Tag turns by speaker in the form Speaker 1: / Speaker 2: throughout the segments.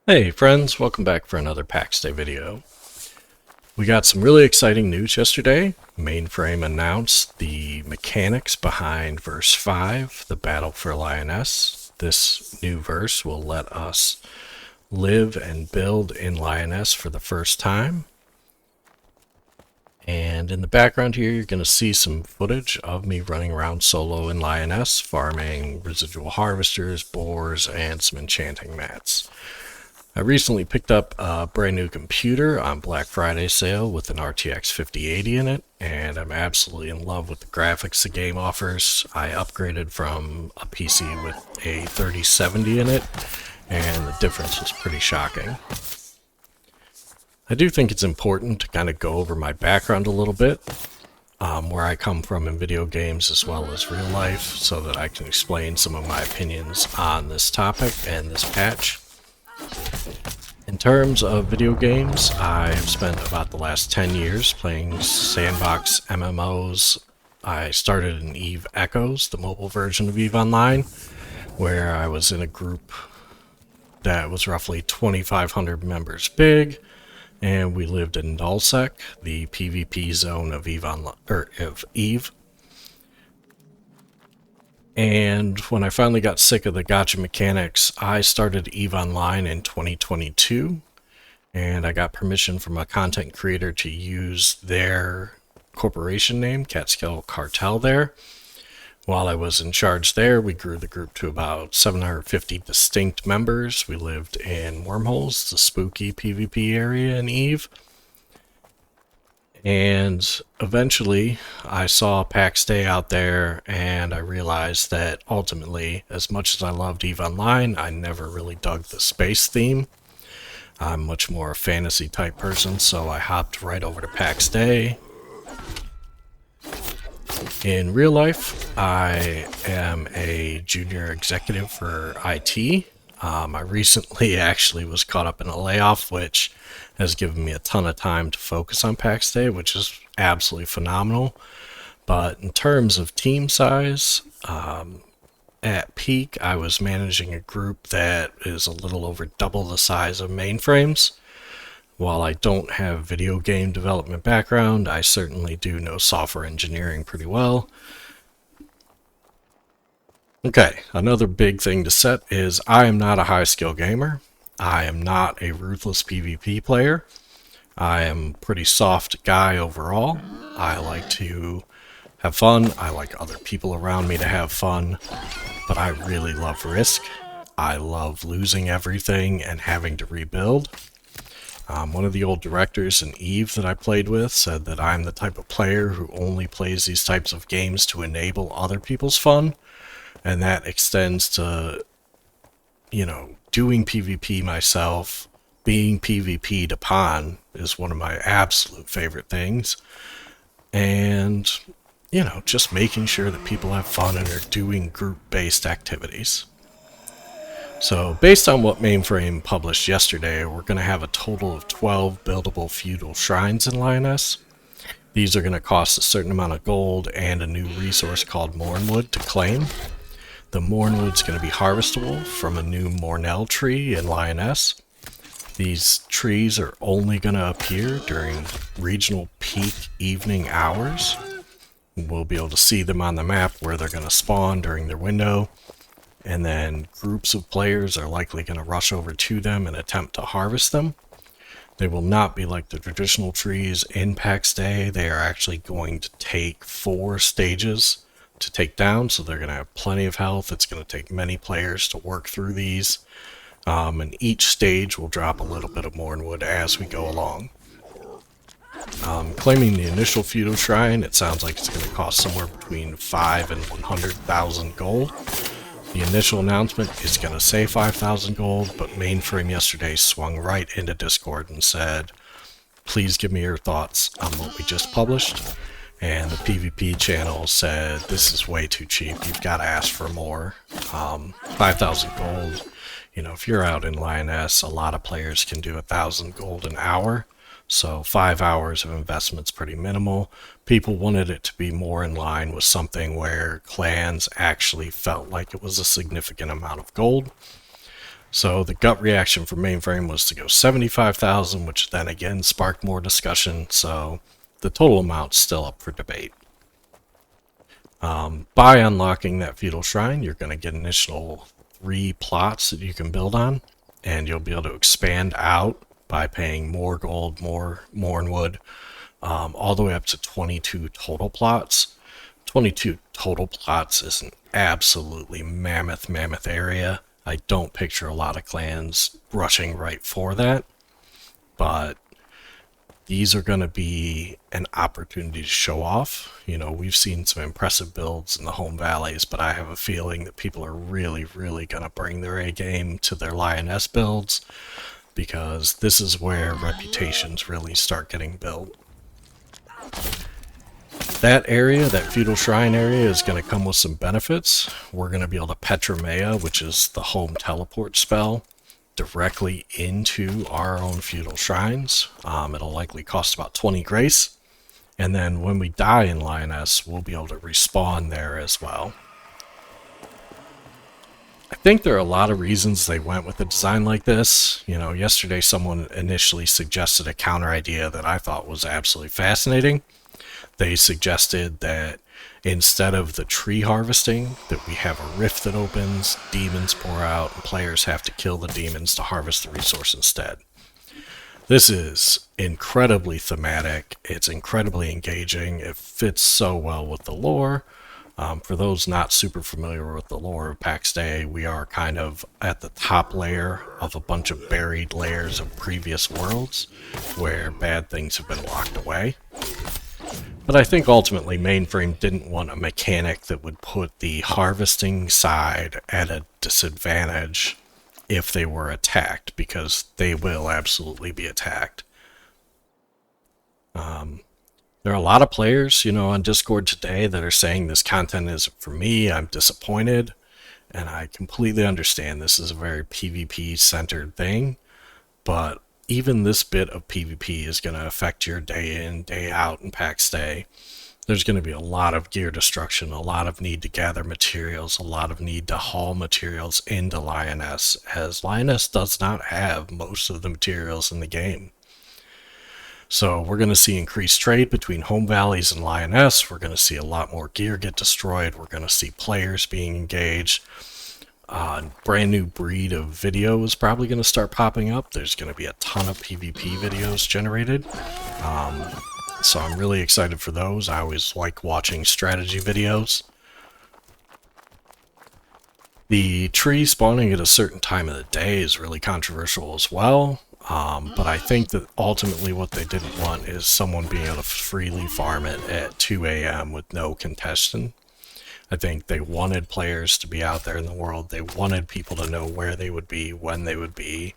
Speaker 1: Hey friends, welcome back for another Pax Dei video. We got some really exciting news yesterday. MainFrame announced the mechanics behind verse 5, the battle for Lyonesse. This new verse will let us live and build in Lyonesse for the first time. And in the background here, you're going to see some footage of me running around solo in Lyonesse, farming residual harvesters, boars, and some enchanting mats. I recently picked up a brand new computer on Black Friday sale with an RTX 5080 in it, and I'm absolutely in love with the graphics the game offers. I upgraded from a PC with a 3070 in it, and the difference was pretty shocking. I do think it's important to kind of go over my background a little bit, where I come from in video games as well as real life, so that I can explain some of my opinions on this topic and this patch. In terms of video games, I've spent about the last 10 years playing sandbox MMOs. I started in EVE Echoes, the mobile version of EVE Online, where I was in a group that was roughly 2,500 members big, and we lived in Nullsec, the PvP zone of EVE. And when I finally got sick of the gacha mechanics, I started EVE Online in 2022, and I got permission from a content creator to use their corporation name, Catskill Cartel, there. While I was in charge there, we grew the group to about 750 distinct members. We lived in Wormholes, the spooky PvP area in EVE. And eventually, I saw Pax Dei out there, and I realized that ultimately, as much as I loved EVE Online, I never really dug the space theme. I'm much more a fantasy type person, so I hopped right over to Pax Dei. In real life, I am a junior executive for IT. I recently actually was caught up in a layoff, which has given me a ton of time to focus on Pax Dei, which is absolutely phenomenal. But in terms of team size, at peak, I was managing a group that is a little over double the size of MainFrame's. While I don't have video game development background, I certainly do know software engineering pretty well. Okay, another big thing to set is I am not a high skill gamer. I am not a ruthless PvP player. I am a pretty soft guy overall. I like to have fun. I like other people around me to have fun. But I really love risk. I love losing everything and having to rebuild. One of the old directors in EVE that I played with said that I'm the type of player who only plays these types of games to enable other people's fun. And that extends to, doing PvP myself. Being PvP'd upon is one of my absolute favorite things. And, just making sure that people have fun and are doing group-based activities. So, based on what MainFrame published yesterday, we're going to have a total of 12 buildable feudal shrines in Lyonesse. These are going to cost a certain amount of gold and a new resource called Mornwood to claim. The Mornwood's going to be harvestable from a new Mornell tree in Lyonesse. These trees are only going to appear during regional peak evening hours. We'll be able to see them on the map where they're going to spawn during their window. And then groups of players are likely going to rush over to them and attempt to harvest them. They will not be like the traditional trees in Pax Dei. They are actually going to take 4 stages to take down, so they're going to have plenty of health. It's going to take many players to work through these. And each stage will drop a little bit of Mornwood as we go along. Claiming the initial feudal shrine, it sounds like it's going to cost somewhere between 5 and 100,000 gold. The initial announcement is going to say 5,000 gold, but MainFrame yesterday swung right into Discord and said, please give me your thoughts on what we just published. And the PvP channel said, this is way too cheap, you've got to ask for more. 5,000 gold, if you're out in Lyonesse, a lot of players can do 1,000 gold an hour. So 5 hours of investment's pretty minimal. People wanted it to be more in line with something where clans actually felt like it was a significant amount of gold. So the gut reaction for MainFrame was to go 75,000, which then again sparked more discussion. So the total amount's still up for debate. By unlocking that feudal shrine, you're going to get an additional 3 plots that you can build on, and you'll be able to expand out by paying more gold, more wood, all the way up to 22 total plots. 22 total plots is an absolutely mammoth area. I don't picture a lot of clans rushing right for that, but these are going to be an opportunity to show off. You know, we've seen some impressive builds in the home valleys, but I have a feeling that people are really going to bring their A game to their Lyonesse builds, because this is where reputations really start getting built. That area, that feudal shrine area, is going to come with some benefits. We're going to be able to Petramea, which is the home teleport spell, directly into our own feudal shrines. It'll likely cost about 20 grace. And then when we die in Lyonesse, we'll be able to respawn there as well. I think there are a lot of reasons they went with a design like this. You know, yesterday someone initially suggested a counter idea that I thought was absolutely fascinating. They suggested that instead of the tree harvesting, that we have a rift that opens, demons pour out, and players have to kill the demons to harvest the resource instead. This is incredibly thematic. It's incredibly engaging. It fits so well with the lore. For those not super familiar with the lore of Pax Dei, we are kind of at the top layer of a bunch of buried layers of previous worlds where bad things have been locked away. But I think ultimately MainFrame didn't want a mechanic that would put the harvesting side at a disadvantage if they were attacked, because they will absolutely be attacked. There are a lot of players, you know, on Discord today that are saying this content isn't for me. I'm disappointed, and I completely understand this is a very PvP-centered thing, but even this bit of PvP is going to affect your day in, day out in Pax Dei. There's going to be a lot of gear destruction, a lot of need to gather materials, a lot of need to haul materials into Lyonesse, as Lyonesse does not have most of the materials in the game. So we're going to see increased trade between home valleys and Lyonesse. We're going to see a lot more gear get destroyed. We're going to see players being engaged. Brand new breed of video is probably going to start popping up. There's going to be a ton of PvP videos generated. So I'm really excited for those. I always like watching strategy videos. The tree spawning at a certain time of the day is really controversial as well. But I think that ultimately what they didn't want is someone being able to freely farm it at 2 a.m. with no contestant. I think they wanted players to be out there in the world. They wanted people to know where they would be, when they would be.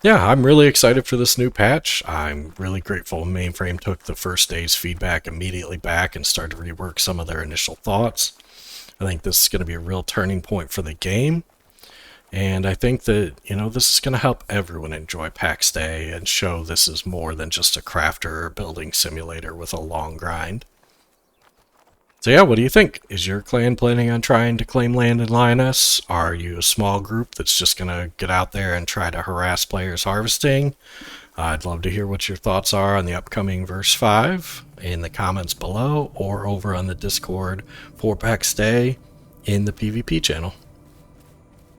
Speaker 1: Yeah, I'm really excited for this new patch. I'm really grateful MainFrame took the first day's feedback immediately back and started to rework some of their initial thoughts. I think this is going to be a real turning point for the game. And I think that, you know, this is going to help everyone enjoy Pax Dei and show this is more than just a crafter or building simulator with a long grind. So yeah, what do you think? Is your clan planning on trying to claim land in Lyonesse? Are you a small group that's just going to get out there and try to harass players harvesting? I'd love to hear what your thoughts are on the upcoming verse 5 in the comments below, or over on the Discord for Pax Dei in the PvP channel.